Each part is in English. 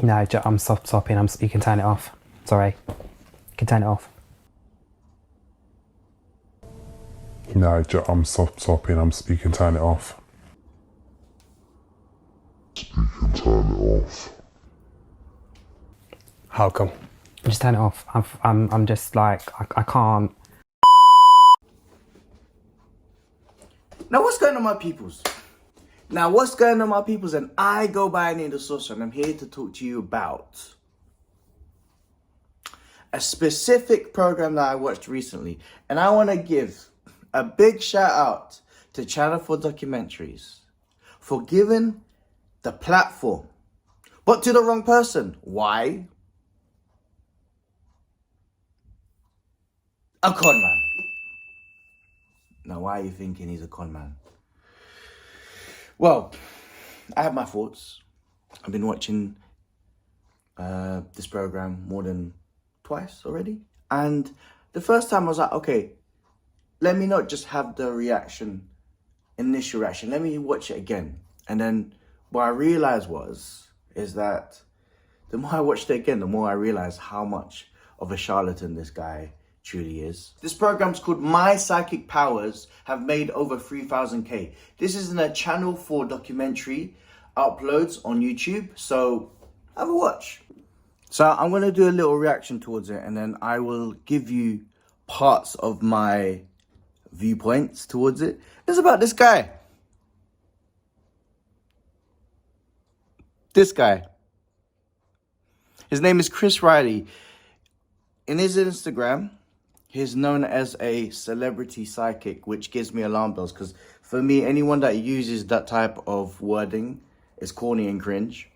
No, I'm stopping. You can turn it off. Sorry. You can turn it off. No, I'm stopping. You can turn it off. You can turn it off. How come? Just turn it off. I'm just like, I can't. Now what's going on, my peoples? And I go by Name the Sorcerer, and I'm here to talk to you about a specific program that I watched recently. And I want to give a big shout out to Channel 4 Documentaries for giving the platform, but to the wrong person. Why? A con man. Now, why are you thinking he's a con man? Well, I have my thoughts. I've been watching this program more than twice already. And the first time I was like, okay, let me not just have the initial reaction. Let me watch it again. And then what I realized is that the more I watched it again, the more I realized how much of a charlatan this guy truly is. This program's called My Psychic Powers Have Made Over 3,000K. This is in a Channel 4 documentary, uploads on YouTube, so have a watch. So I'm going to do a little reaction towards it, and then I will give you parts of my viewpoints towards it. It's about this guy. This guy. His name is Chris Riley. In his Instagram, he's known as a celebrity psychic, which gives me alarm bells, because for me, anyone that uses that type of wording is corny and cringe.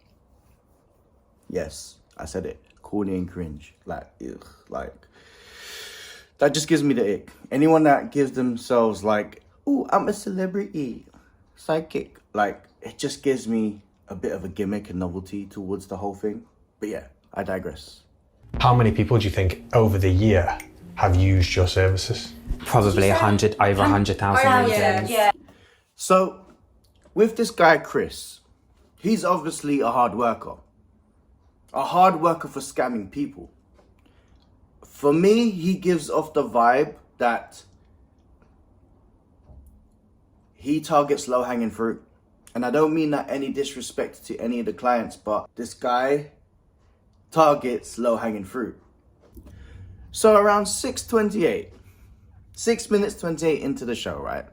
Yes, I said it. Corny and cringe. Like, ugh, like, that just gives me the ick. Anyone that gives themselves like, oh, I'm a celebrity psychic, like, it just gives me a bit of a gimmick and novelty towards the whole thing. But yeah, I digress. How many people do you think over the year have used your services? Probably over 100,000 reasons. Yeah. So, with this guy, Chris, he's obviously a hard worker. A hard worker for scamming people. For me, he gives off the vibe that he targets low-hanging fruit. And I don't mean that any disrespect to any of the clients, but this guy targets low-hanging fruit. So around 6:28, 6 minutes 28 into the show, right?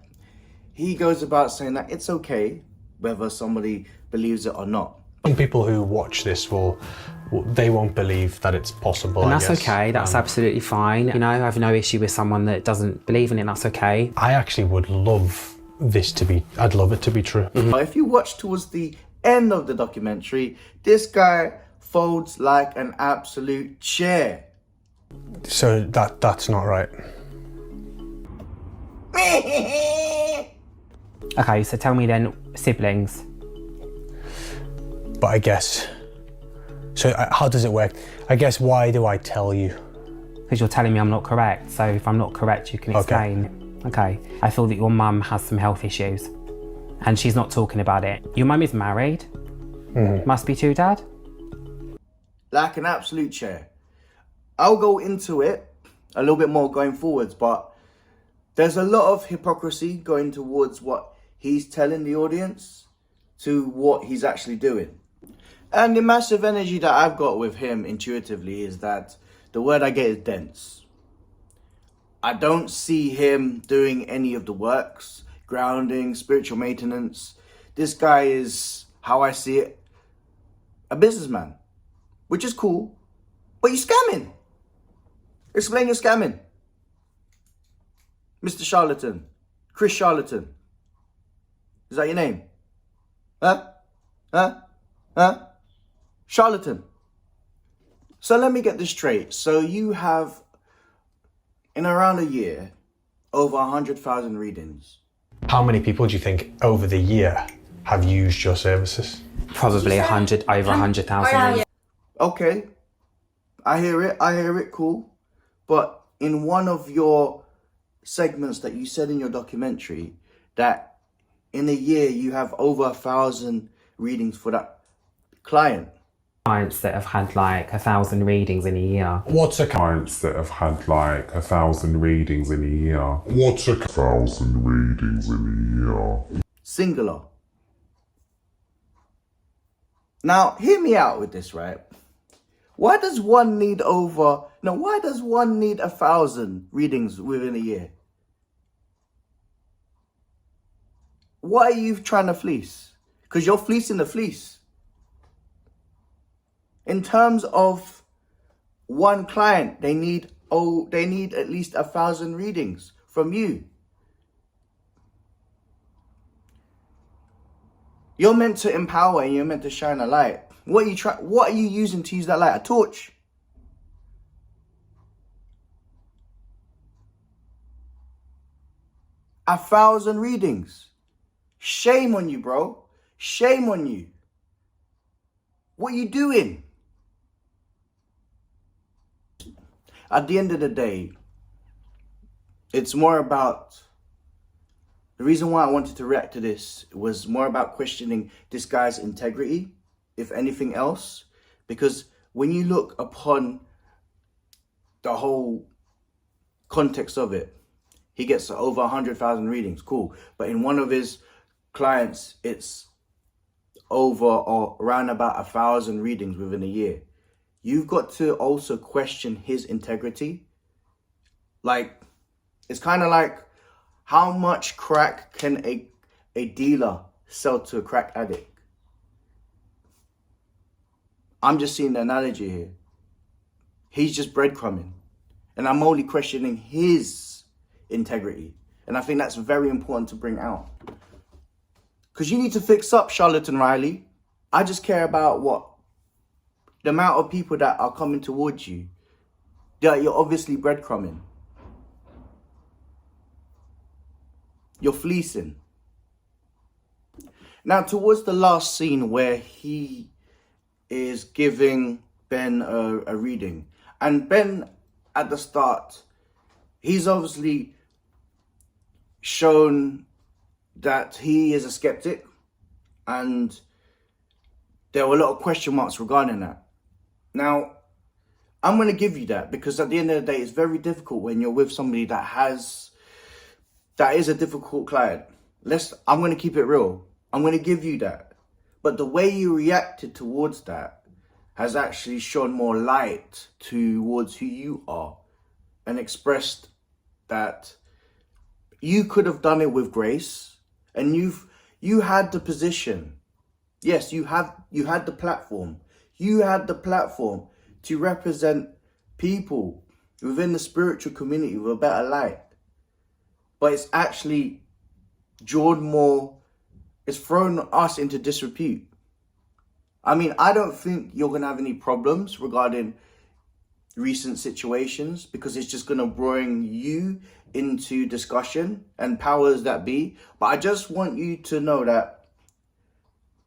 He goes about saying that it's okay whether somebody believes it or not. Some people who watch this they won't believe that it's possible. And that's I guess. okay, that's absolutely fine. You know, I have no issue with someone that doesn't believe in it, that's okay. I actually would love I'd love it to be true. But if you watch towards the end of the documentary, this guy folds like an absolute chair. So that's not right. Okay, so tell me then, siblings. But I guess, so how does it work? I guess, why do I tell you? Because you're telling me I'm not correct, so if I'm not correct, you can explain. Okay. I feel that your mum has some health issues, and she's not talking about it. Your mum is married? Must be too, Dad? Like an absolute chair. I'll go into it a little bit more going forwards, but there's a lot of hypocrisy going towards what he's telling the audience to what he's actually doing. And the massive energy that I've got with him intuitively is that the word I get is dense. I don't see him doing any of the works, grounding, spiritual maintenance. This guy is, how I see it, a businessman, which is cool, but you're scamming. Explain your scamming. Mr. Charlatan, Chris Charlatan. Is that your name? Huh? Charlatan. So let me get this straight. So you have, in around a year, over 100,000 readings. How many people do you think over the year have used your services? Probably over 100,000 reasons. Okay. I hear it, cool. But in one of your segments that you said in your documentary, that in a year you have over 1,000 readings for that client. Clients that have had like 1,000 readings in a year. What's a Clients that have had like 1,000 readings in a year. What's a 1,000 readings in a year? Singular. Now, hear me out with this, right? Why does one need 1,000 readings within a year? What are you trying to fleece? Because you're fleecing the fleece. In terms of one client, they need at least 1,000 readings from you. You're meant to empower and you're meant to shine a light. What are you using to use that light? A torch? A 1,000 readings. Shame on you, bro. Shame on you. What are you doing? At the end of the day, it's more about... The reason why I wanted to react to this was more about questioning this guy's integrity, if anything else. Because when you look upon the whole context of it, he gets over 100,000 readings, cool. But in one of his clients, it's over or around about 1,000 readings within a year. You've got to also question his integrity. Like, it's kind of like, how much crack can a dealer sell to a crack addict? I'm just seeing the analogy here. He's just breadcrumbing. And I'm only questioning his integrity. And I think that's very important to bring out. Because you need to fix up, Charlatan Riley. I just care about the amount of people that are coming towards you. That you're obviously breadcrumbing. You're fleecing. Now, towards the last scene where he is giving Ben a reading. And Ben, at the start, he's obviously shown that he is a skeptic. And there were a lot of question marks regarding that. Now, I'm going to give you that because at the end of the day, it's very difficult when you're with somebody that is a difficult client. I'm going to keep it real. I'm going to give you that. But the way you reacted towards that has actually shone more light towards who you are and expressed that you could have done it with grace and you had the position. Yes, you had the platform. You had the platform to represent people within the spiritual community with a better light. But it's actually it's thrown us into disrepute. I mean, I don't think you're going to have any problems regarding recent situations because it's just going to bring you into discussion and powers that be. But I just want you to know that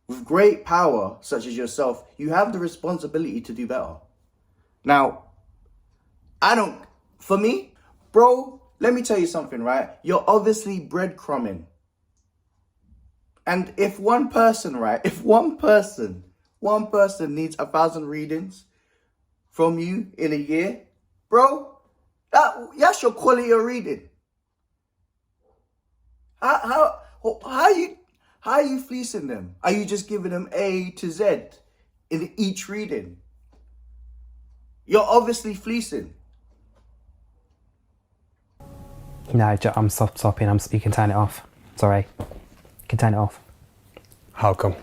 with great power, such as yourself, you have the responsibility to do better. Now, for me, bro, let me tell you something, right? You're obviously breadcrumbing. And if one person needs 1,000 readings from you in a year, bro, that's your quality of reading. How are you fleecing them? Are you just giving them A to Z in each reading? You're obviously fleecing. No, I'm stopping. You can turn it off. Sorry. You can turn it off. How come?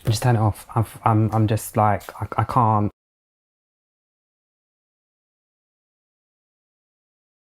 Just turn it off. I'm just like, I can't.